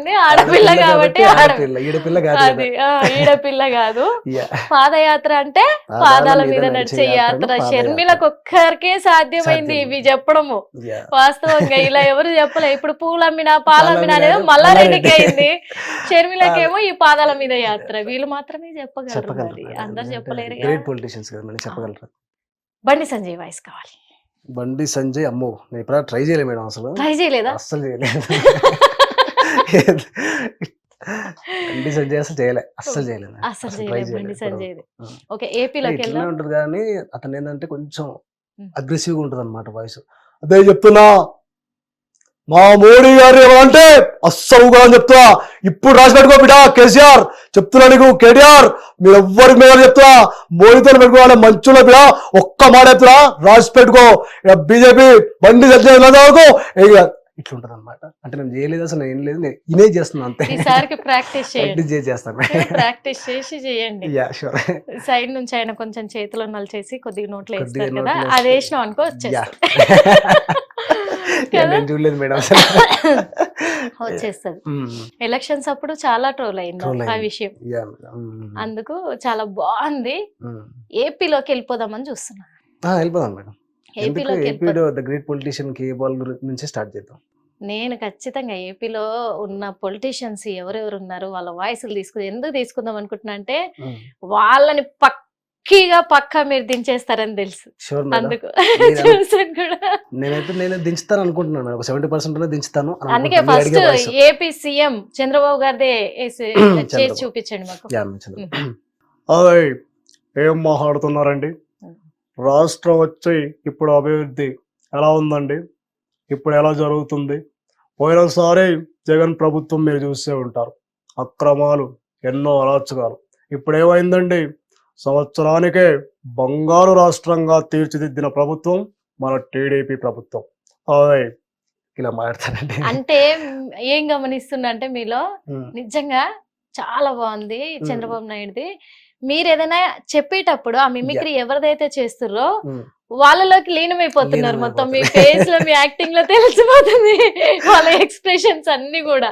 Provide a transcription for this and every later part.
వచ్చింది ఆడపిల్ల కాబట్టి ఈడపిల్ల అది ఈడపిల్ల కాదు. పాదయాత్ర అంటే పాదాల మీద నడిచే యాత్ర. షర్మిలకు ఒక్కరికే సాధ్యమైంది ఇవి చెప్పడము. వాస్తవంగా ఇలా ఎవరు చెప్పలే. ఇప్పుడు పూలమ్మినా పాలమ్మినా అనేది మల్లారెడ్డికి అయింది, షర్మిలకేమో ఈ పాదాల మీద యాత్ర. వీళ్ళు మాత్రమే చెప్పగలరు, అందరు చెప్పలేరు. బండి సంజయ్ వాయిస్ కావాలి. బండి సంజయ్ అమ్మో నేను ఇప్పుడు ట్రై చేయలేదు మేడం, అసలు ట్రై చేయలేదా? అస్సలు చేయలేదు. బండి సంజయ్ అసలు చేయలేదు, అస్సలు చేయలేదు. బండి సంజయ్ ఓకే. ఏపీలోకి ఇట్లా ఉంటుంది కానీ అతను ఏంటంటే కొంచెం అగ్రెసివ్గా ఉంటుంది అన్నమాట వాయిస్. అదే చెప్తున్నా, మా మోడీ గారు ఏమంటే అస్సలు అని చెప్తున్నా. ఇప్పుడు రాసి పెట్టుకో బిడ్డ కేసీఆర్, చెప్తున్నా నీకు కేటీఆర్, మీరు ఎవ్వరికి మీద చెప్తున్నా, మోడీతో పెట్టుకోవాలి మంచులో బిడ్డ, ఒక్క మాట చెప్తున్నా రాసి పెట్టుకో. బీజేపీ బండి సంజయ్ ఇట్లుంటది అనమాట. అంటే నేను చేయలేదు, అసలు ఏం లేదు, నేను ఇనే చేస్తున్నా అంతే. ప్రాక్టీస్ చేస్తాను, ప్రాక్టీస్ చేసి చేయండి. సైడ్ నుంచి ఆయన కొంచెం చేతిలో నలిచేసి కొద్దిగా నోట్లో వేస్తారు కదా, అది వేసినాం అనుకో చూడలేదు మేడం, వచ్చేస్తుంది. ఎలక్షన్స్ అప్పుడు చాలా ట్రోల్ అయింది ఆ విషయం, అందుకు చాలా బాగుంది. ఏపీలోకి వెళ్ళిపోదామని చూస్తున్నా. వెళ్ళిపోదాం మేడం. ఏపీలో ద గ్రేట్ పొలిటీషియన్ కేఏపాల్ నుంచి స్టార్ట్ చేద్దాం. నేను ఖచ్చితంగా ఏపీలో ఉన్న పొలిటీషియన్స్ ఎవరెవరు ఉన్నారు వాళ్ళ వాయిస్లు ఎందుకు తీసుకుందాం అనుకుంటున్నా అంటే వాళ్ళని పక్కా మీరు దించేస్తారని తెలుసు, అందుకు చూసాను కూడా. నేను దించుతాను అనుకుంటున్నాను, 70% దించుతాను. అందుకే ఫస్ట్ ఏపీ సీఎం చంద్రబాబు గారిదే చేసి చూపించండి మాకు. ఏం మాట్లాడుతున్నారండి, రాష్ట్రం వచ్చి ఇప్పుడు అభివృద్ధి ఎలా ఉందండి, ఇప్పుడు ఎలా జరుగుతుంది? పోయినసారి జగన్ ప్రభుత్వం మీరు చూసే ఉంటారు, అక్రమాలు, ఎన్నో అరాచకాలు. ఇప్పుడు ఏమైందండి, సంవత్సరానికే బంగారు రాష్ట్రంగా తీర్చిదిద్దిన ప్రభుత్వం మన టీడీపీ ప్రభుత్వం. ఇలా మాట్లాడతారండి. అంటే ఏం గమనిస్తున్నా అంటే మీలో నిజంగా చాలా బాగుంది చంద్రబాబు నాయుడుది. మీరు ఏదైనా చెప్పేటప్పుడు ఆ మిమిక్రీ ఎవరిదైతే చేస్తుర్రో వాళ్ళలోకి లీనమైపోతున్నారు. మొత్తం మీ ఫేస్ లో, మీ యాక్టింగ్ లో తెలిసిపోతుంది. వాళ్ళ ఎక్స్ప్రెషన్స్ అన్ని కూడా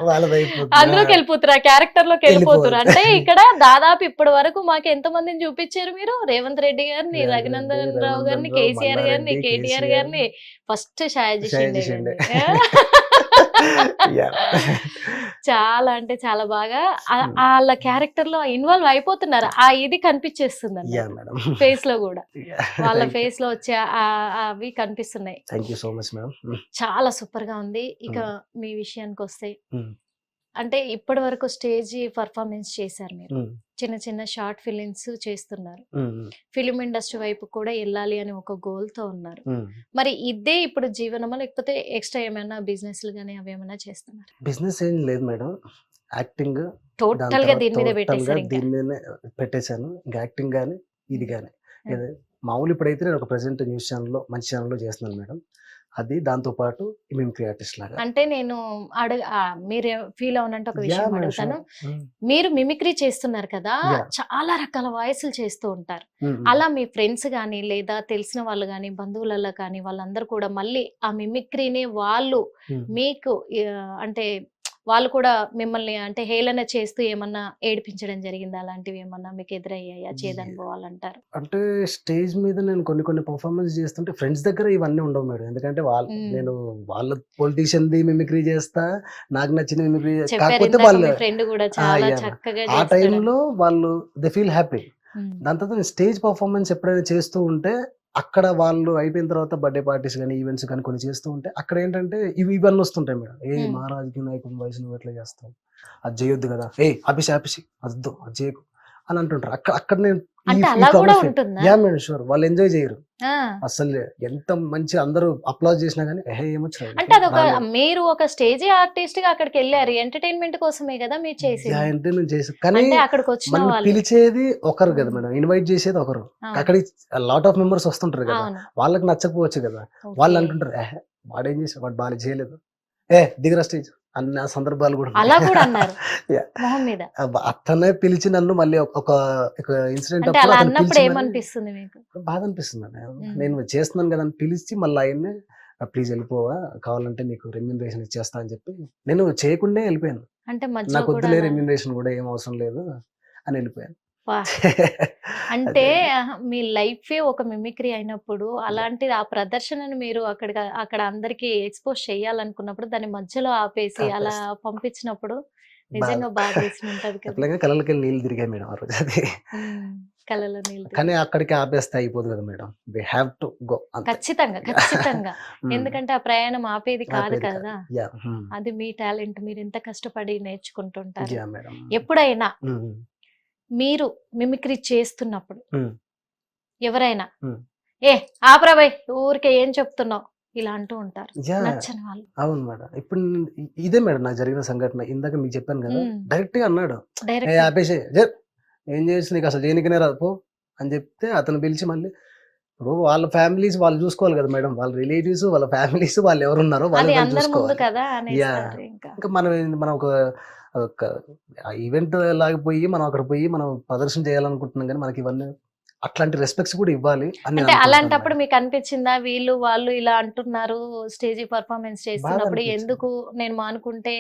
అందులోకి వెళ్ళిపోతారు, ఆ క్యారెక్టర్ లోకి వెళ్ళిపోతారు. అంటే ఇక్కడ దాదాపు ఇప్పటి వరకు మాకు ఎంత మందిని చూపించారు మీరు? రేవంత్ రెడ్డి గారిని, రఘునందన్ రావు గారిని, కేసీఆర్ గారిని, కేటీఆర్ గారిని, ఫస్ట్ షాయాజీ షిండే. చాలా అంటే చాలా బాగా వాళ్ళ క్యారెక్టర్ లో ఇన్వాల్వ్ అయిపోతున్నారు. ఆ ఇది కనిపించేస్తుంది ఫేస్ లో కూడా, వాళ్ళ ఫేస్ లో వచ్చే అవి కనిపిస్తున్నాయి. చాలా సూపర్ గా ఉంది. ఇక మీ విషయానికి వస్తే, అంటే ఇప్పటి వరకు స్టేజ్ పర్ఫార్మెన్స్ చేశారు మీరు, చిన్న చిన్న షార్ట్ ఫిలిమ్స్ చేస్తున్నారు, ఫిలిం ఇండస్ట్రీ వైపు కూడా వెళ్ళాలి అని ఒక గోల్ తో ఉన్నారు. మరి ఇదే ఇప్పుడు జీవనమా, లేకపోతే ఎక్స్ట్రా ఏమైనా బిజినెస్ గానీ అవి ఏమైనా చేస్తున్నారు? బిజినెస్ ఏం లేదు మేడం, యాక్టింగ్ టోటల్ గా దీని మీద పెట్టేశాను. ఇంకా యాక్టింగ్ గానీ ఇది గానీ మామూలు. ఇప్పుడైతే నేను ఒక ప్రెసెంట్ న్యూస్ ఛానల్లో, మంచి ఛానల్లో చేస్తున్నాను మేడం. అది దాంతో పాటు మిమిక్రీ ఆర్టిస్ట్ లాగా. అంటే నేను మీరు ఫీల్ అవునంటే ఒక విషయం అడుగుతాను. మీరు మిమిక్రీ చేస్తున్నారు కదా, చాలా రకాల వాయిస్లు చేస్తూ ఉంటారు. అలా మీ ఫ్రెండ్స్ గానీ, లేదా తెలిసిన వాళ్ళు గానీ, బంధువులలో కానీ, వాళ్ళందరూ కూడా మళ్ళీ ఆ మిమిక్రీని వాళ్ళు మీకు అంటే వాళ్ళు కూడా మిమ్మల్ని అంటే హేళన చేస్తూ ఏమన్నా ఏడిపించడం జరిగిందా? అలాంటివి ఏమన్నా మీకు ఎదురయ్యాయా? చేదనుభవాలు అంటారు. అంటే స్టేజ్ మీద నేను కొన్ని పర్ఫార్మెన్స్ చేస్తుంటే ఫ్రెండ్స్ దగ్గర ఇవన్నీ ఉండవు మేడం. ఎందుకంటే నేను వాళ్ళ పొలిటీషియన్ ది మిమిక్రీ చేస్తా, నాకు నచ్చిన మిమిక్రీ. కాకపోతే వాళ్ళు ఆ టైంలో వాళ్ళు దే ఫీల్ హ్యాపీ. దాని తర్వాత స్టేజ్ పర్ఫార్మెన్స్ ఎప్పుడైనా చేస్తూ ఉంటే అక్కడ వాళ్ళు అయిపోయిన తర్వాత బర్త్డే పార్టీస్ కానీ, ఈవెంట్స్ కానీ కొన్ని చేస్తూ ఉంటే అక్కడ ఏంటంటే ఇవన్నీ వస్తుంటాయి మేడం. మా రాజకీయ నాయకుని వయసు నువ్వు ఎట్లా చేస్తావు, అది చేయొద్దు కదా, ఆపిసి అద్దు అది చేయకు అని అంటుంటారు. అక్కడ నేను మేడం షూర్ వాళ్ళు ఎంజాయ్ చేయరు అసలు. ఎంత మంచి అందరూ అప్లాజ్ చేసినా కానీ ఏమొచ్చు. అంటే అదొక మీరు ఒక స్టేజ్ ఆర్టిస్ట్ గా అక్కడికి వెళ్ళారు, ఎంటర్టైన్మెంట్ కోసమే కదా మీరు చేసి. ఎంటర్టైన్మెంట్ చేసి కానీ అక్కడికి వచ్చిన పిలిచేది ఒకరు కదా మేడం, ఇన్వైట్ చేసేది ఒకరు. అక్కడికి లాట్ ఆఫ్ మెంబర్స్ వస్తుంటారు కదా, వాళ్ళకి నచ్చకపోవచ్చు కదా. వాళ్ళు అంటుంటారు వాడేం చేసి వాడు బాగా చేయలేదు, దిగరా స్టేజ్ అన్న సందర్భాలు కూడా అన్నారు. అతనే పిలిచి నన్ను మళ్ళీ ఒక ఇన్సిడెంట్ బాధ అనిపిస్తుంది. నేను చేస్తున్నాను కదా అని పిలిచి మళ్ళీ ఆయన్ని ప్లీజ్ వెళ్ళిపోవా, కావాలంటే నీకు రెమ్యూనరేషన్ ఇచ్చేస్తా అని చెప్పి నేను చేయకుండా వెళ్ళిపోయాను. అంటే మధ్యలో నాకు కూడా వద్దులే అలా- రెమ్యూనరేషన్ కూడా ఏం అవసరం లేదు అని వెళ్ళిపోయాను. వా. అంటే మీ లైఫే ఒక మిమిక్రీ అయినప్పుడు అలాంటి ఆ ప్రదర్శనను మీరు అక్కడ అందరికి ఎక్స్పోజ్ చేయాలనుకున్నప్పుడు దాన్ని మధ్యలో ఆపేసి అలా పంపించినప్పుడు నిజంగా బాధ వేసి ఉంటది కదా. చెప్పలేక కళ్ళకి నీళ్ళు తిరిగాయి మేడం ఆ రోజు. అది కళ్ళలో నీళ్ళు కానీ అక్కడికి ఆపేస్తే అయిపోదు కదా madam, we have to go. ఖచ్చితంగా ఖచ్చితంగా ఎందుకంటే ఆ ప్రయాణం ఆపేది కాదు కదా. అది మీ టాలెంట్, మీరు ఎంత కష్టపడి నేర్చుకుంటుంటారు. ఎప్పుడైనా మీరు మిమిక్రీ చేస్తున్నప్పుడు ఎవరైనా ఏ ఆపరాబాయ్ ఊరికే ఏం చెప్తున్నావు ఇలా అంటూ ఉంటారు నచ్చని వాళ్ళు. అవును మేడం, ఇప్పుడు ఇదే మేడం నాకు జరిగిన సంఘటన. ఇందాక మీకు చెప్పాను కదా, డైరెక్ట్ గా అన్నాడు ఆపేసే ఏం చేసి నీకు అసలు చేయనికనే రాదు పో అని చెప్తే అతను పిలిచి మళ్ళీ ఇప్పుడు వాళ్ళ ఫ్యామిలీస్ వాళ్ళు చూసుకోవాలి కదా మేడం, వాళ్ళ రిలేటివ్స్ వాళ్ళ ఫ్యామిలీస్ వాళ్ళు ఎవరున్నారో వాళ్ళు చూసుకోవాలి కదా. ఇంకా మనం ఒక ఈవెంట్ లాగా పోయి మనం అక్కడ పోయి మనం ప్రదర్శన చేయాలనుకుంటున్నాం కానీ మనకి ఇవన్నీ అట్లాంటి రెస్పెక్ట్స్ కూడా ఇవ్వాలి అని. అంటే అలాంటప్పుడు మీకు అనిపించిందా వీళ్ళు వాళ్ళు ఇలా అంటున్నారు స్టేజ్ పర్ఫార్మెన్స్ చేస్తున్నప్పుడు ఎందుకు నేను మానుకుంటే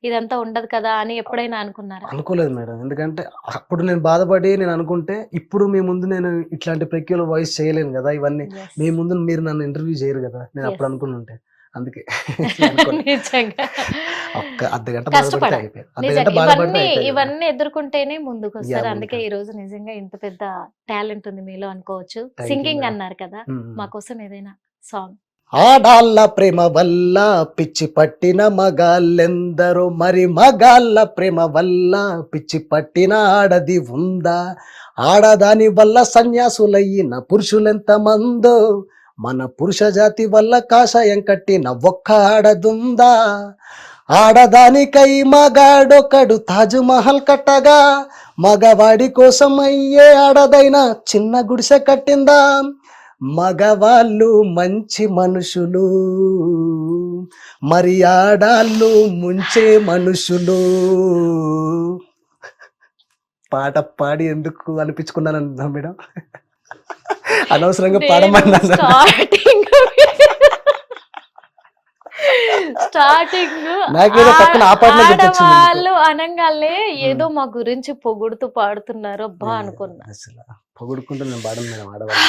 ఇదంతా ఉండదు కదా అని ఎప్పుడైనా అనుకున్నారా? అనుకోలేదు మేడం, ఎందుకంటే అప్పుడు నేను బాధపడి నేను అనుకుంటే ఇప్పుడు మీ ముందు నేను ఇట్లాంటి పెక్యులర్ వాయిస్ చేయలేను కదా. ఇవన్నీ మీ ముందు మీరు నన్ను ఇంటర్వ్యూ చేయరు కదా, నేను అప్పుడు అనుకుని ఉంటే. అందుకే ఇవన్నీ ఎదుర్కొంటేనే ముందుకు వస్తారు. అందుకే ఈ రోజు నిజంగా ఇంత పెద్ద టాలెంట్ ఉంది మీలో అనుకోవచ్చు. సింగింగ్ అన్నారు కదా, మా కోసం ఏదైనా సాంగ్. ఆడాళ్ళ ప్రేమ వల్ల పిచ్చి పట్టిన మగాళ్ళెందరో, మరి మగాళ్ళ ప్రేమ వల్ల పిచ్చి పట్టిన ఆడది ఉందా? ఆడదాని వల్ల సన్యాసులయ్యిన పురుషులెంత మందో, మన పురుష జాతి వల్ల కాషాయం కట్టిన ఒక్క ఆడదుందా? ఆడదానికై మగాడొకడు తాజ్ మహల్ కట్టగా, మగవాడి కోసం అయ్యే ఆడదైనా చిన్న గుడిసె కట్టిందా? మగవాళ్ళు మంచి మనుషులు, మరి ఆడాళ్ళు ముంచే మనుషులు. పాట పాడి ఎందుకు అనిపించుకున్నాను అంటున్నా మేడం, అనవసరంగా పాడమన్నాను. స్టార్టింగ్ ఆడవాళ్ళు అనగానే ఏదో మా గురించి పొగుడుతూ పాడుతున్నారు అబ్బా అనుకున్నా. అసలు పొగుడుకుంటూ నేను పాడను మేడం ఆడవాళ్ళు.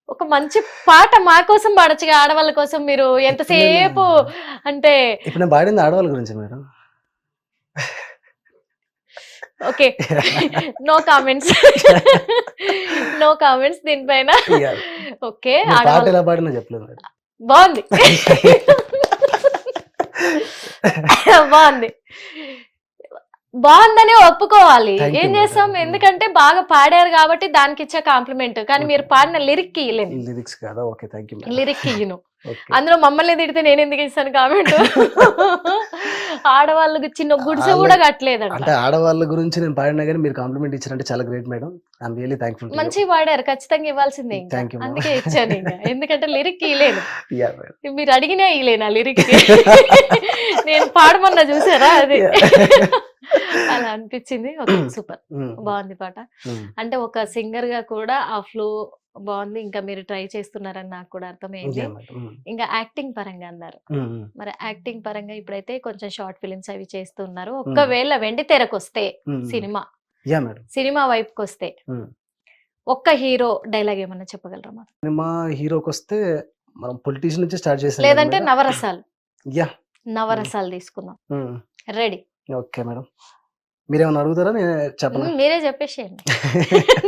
ఒక మంచి పాట మా కోసం పాడొచ్చుగా, ఆడవాళ్ళ కోసం. మీరు ఎంతసేపు అంటే ఇప్పుడు నేను పాడింది ఆడవాళ్ళ గురించి madam. Okay, no comments, no comments దీనిపైన. ఓకే, పాట ఎలా పాడినా చెప్పలేదు మేడం. బాగుంది బాగుంది బాగుందని ఒప్పుకోవాలి. ఏం చేస్తాం, ఎందుకంటే బాగా పాడారు కాబట్టి దానికి ఇచ్చే కాంప్లిమెంట్. కానీ మీరు పాడిన లిరిక్ ఇయ్యలేను, లిరిక్స్ కాదా? Okay, thank you madam. లిరిక్ ఇయ్యను. అందులో మమ్మల్ని తిడితే నేను ఎందుకు ఇస్తాను కామెంట్? ఆడవాళ్ళకి చిన్న గుడిసె కూడా కట్టలేదంట. అంటే ఆడవాళ్ళ గురించి నేను పాడినా కానీ మీరు కాంప్లిమెంట్ ఇచ్చారంటే చాలా great madam. I'm really thankful. మంచిగా పాడారు, ఖచ్చితంగా ఇవ్వాల్సిందే. అందుకే ఇచ్చాను ఇంకా, ఎందుకంటే లిరిక్ ఇయ్యలేను. మీరు అడిగినా ఇయ్యలేను ఆ లిరిక్. నేను పాడమన్నా చూసారా, అది అలా అనిపించింది. ఓకే, సూపర్, బాగుంది పాట. అంటే ఒక సింగర్ గా కూడా ఆ ఫ్లో బాగుంది. ఇంకా మీరు ట్రై చేస్తున్నారని నాకు కూడా అర్థమైంది. ఇంకా యాక్టింగ్ పరంగా అన్నారు, మరి యాక్టింగ్ పరంగా ఇప్పుడైతే కొంచెం షార్ట్ ఫిలిమ్స్ అవి చేస్తున్నారు. ఒక్కవేళ వెండి తెరకు వస్తే సినిమా వైపుకి వస్తే ఒక్క హీరో డైలాగ్ ఏమన్నా చెప్పగలరా? సినిమా హీరోకి వస్తే మనం పొలిటీషియన్ నుంచి స్టార్ట్ చేసాం, లేదంటే నవరసాలు తీసుకుందాం. రెడీ? ఓకే మేడం, మీరేమన్నా అడుగుతారా? నేను చెప్పను, మీరే చెప్పేసేయండి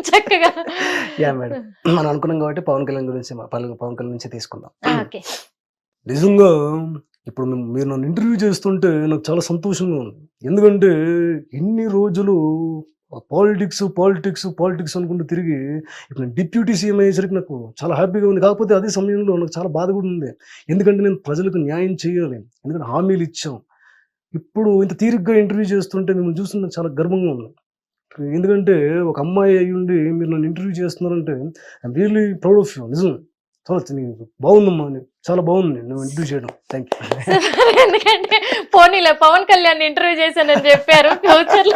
చక్కగా. యా మేడం, మనం అనుకున్నాం కాబట్టి పవన్ కళ్యాణ్ గురించి, పవన్ కళ్యాణ్ నుంచి తీసుకుందాం. నిజంగా ఇప్పుడు మీరు నన్ను ఇంటర్వ్యూ చేస్తుంటే నాకు చాలా సంతోషంగా ఉంది. ఎందుకంటే ఎన్ని రోజులు పాలిటిక్స్ పాలిటిక్స్ పాలిటిక్స్ అనుకుంటూ తిరిగి ఇప్పుడు నేను డిప్యూటీ సీఎం అయ్యేసరికి నాకు చాలా హ్యాపీగా ఉంది. కాకపోతే అదే సమయంలో నాకు చాలా బాధ కూడా ఉంది. ఎందుకంటే నేను ప్రజలకు న్యాయం చేయాలి, ఎందుకంటే హామీలు ఇచ్చాం. ఇప్పుడు ఇంత తీరిగ్గా ఇంటర్వ్యూ చేస్తుంటే మిమ్మల్ని చూస్తుంటే చాలా గర్వంగా ఉంది. ఎందుకంటే ఒక అమ్మాయి అయ్యుండి మీరు నన్ను ఇంటర్వ్యూ చేస్తున్నారంటే I'm really proud of you. నిజం, బాగుందమ్మా, చాలా బాగుంది నువ్వు ఇంటర్వ్యూ చేయడం, థ్యాంక్ యూ. ఎందుకంటే పోనీలే పవన్ కళ్యాణ్ ఇంటర్వ్యూ చేశానని చెప్పారు, ఫ్యూచర్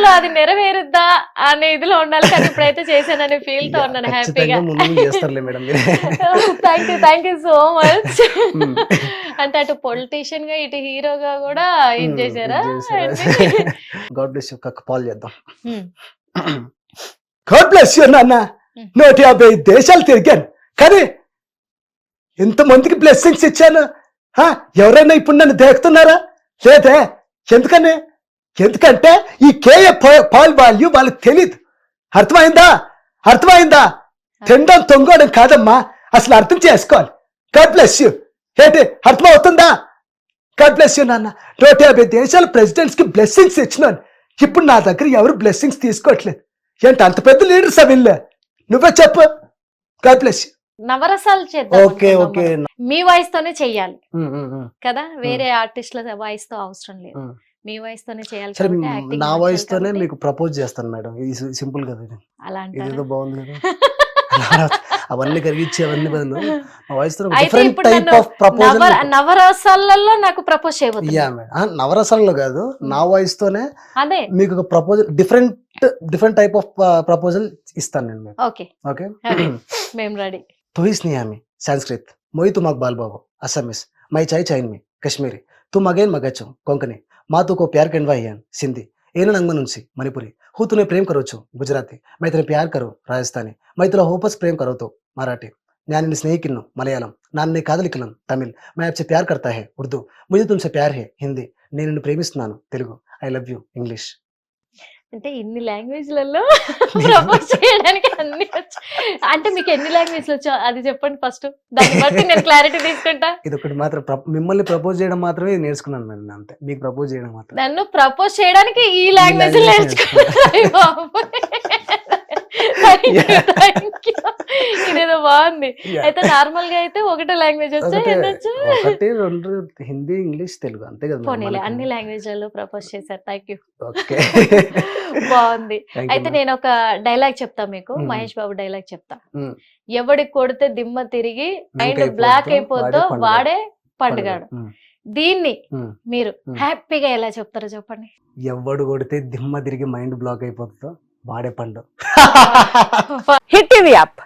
లో అది నెరవేరుద్దా అనే ఇదిలో ఉండాలి, కానీ ఇప్పుడైతే చేశాననే ఫీల్ తో ఉన్నాను హ్యాపీగా. చేస్తారులే madam. Thank you so much. అంటే అటు పొలిటీషియన్ గా ఇటు హీరోగా కూడా ఇది చేశారా? God bless you. కాల్ చేద్దాం. గాడ్ బ్లెస్ యూ నాన్న. 150 దేశాలు తిరిగాను, కానీ ఎంతమందికి బ్లెస్సింగ్స్ ఇచ్చాను. ఎవరైనా ఇప్పుడు నన్ను దేకుతున్నారా? లేదే. ఎందుకంటే ఈ కేఏ పాల్ వాల్యూ వాళ్ళకి తెలీదు. అర్థమైందా? తినడం తొంగడం కాదమ్మా, అసలు అర్థం చేసుకోవాలి. God bless you. ఏంటి అర్థమవుతుందా? గాడ్ బ్లెస్ యూ నాన్న. 150 దేశాల ప్రెసిడెంట్స్ కి బ్లెస్సింగ్స్ ఇచ్చినాను. ఇప్పుడు నా దగ్గర ఎవరు బ్లెస్సింగ్స్ తీసుకోవట్లేదు. ఏంటి అంత పెద్ద లీడర్స్ వీళ్ళే? నువ్వే చెప్పు. God bless you. నవరసాలు చేద్దాం. ఓకే. మీ వాయిస్ తోనే చెయ్యాలి కదా, వేరే ఆర్టిస్ట్ల వాయిస్ తో అవసరం లేదు, మీ వాయిస్ తోనే చేయాలి. సరే, నా వాయిస్ తోనే మీకు ప్రపోజ్ చేస్తాను మేడం. ఇది సింపుల్ కదా, అలా ఇదేదో బాగుంది కదా. అవన్నీ కరిగించి అవన్నీ బదులు నా వాయిస్ తో అయితే డిఫరెంట్ ఇప్పుడు టైప్ ఆఫ్ ప్రపోజల్. నవరసాలలో నాకు ప్రపోజ్ చేయబోతుంది. యా మేడం, నవరసాలలో కాదు, నా వాయిస్ తోనే అదే మీకు ఒక proposal, different type of proposal ఇస్తాను నేను. ఓకే ఓకే, మేము రెడీ. तू ही स्नेहामी संस्कृत मोई तुम बाल बाबो असमीस मई चाय चाइन में कश्मीरी तुम अगेन मगचो कोंकणी माँ तू को प्यार कहवा हियान सिंधी एन नंग नुंसी मणिपुरी हूँ तुम्हें प्रेम करो गुजराती मैं तुम्हें प्यार करो राजस्थानी मैं तुला होपस प्रेम करो तो मराठी ഞാൻ നിന്നെ സ്നേഹിക്കുന്നു മലയാളം ഞാൻ നിന്നെ കാതലിക്കുന്നു തമിళ్ मैं आपसे प्यार करता है उर्दू मुझे तुमसे प्यार है हिंदी నేను నిన్ను ప్రేమిస్తున్నాను Telugu I love you English. అంటే ఇన్ని లాంగ్వేజ్లలో ప్రపోజ్ చేయడానికి అన్ని అంటే మీకు ఎన్ని లాంగ్వేజ్ వచ్చో అది చెప్పండి ఫస్ట్, దాన్ని బట్టి నేను క్లారిటీ తీసుకుంటా. ఇది ఒకటి మాత్రం మిమ్మల్ని ప్రపోజ్ చేయడం మాత్రమే నేర్చుకున్నాను మేడం, అంతే. మీకు ప్రపోజ్ చేయడం మాత్రం. నన్ను ప్రపోజ్ చేయడానికి ఈ లాంగ్వేజ్ నేర్చుకున్నాను. ఇదేదో బాగుంది. అయితే నార్మల్ గా అయితే ఒకటే లాంగ్వేజ్ వచ్చా? ఒకటి రెండు, హిందీ ఇంగ్లీష్ తెలుగు, అంతే కదా. పోనీలే, అన్ని లాంగ్వేజ్లలో ప్రపోజ్ చేశారు. Thank you. ఓకే, బాగుంది. అయితే నేను ఒక డైలాగ్ చెప్తా మీకు, మహేష్ బాబు డైలాగ్ చెప్తా. ఎవడికి కొడితే దిమ్మ తిరిగి మైండ్ బ్లాక్ అయిపోద్దో వాడే పండుగాడు. దీన్ని మీరు హ్యాపీగా ఎలా చెప్తారో చెప్పండి. ఎవడు కొడితే దిమ్మ తిరిగి మైండ్ బ్లాక్ అయిపోతుందో వాడే పండు. Hit TV app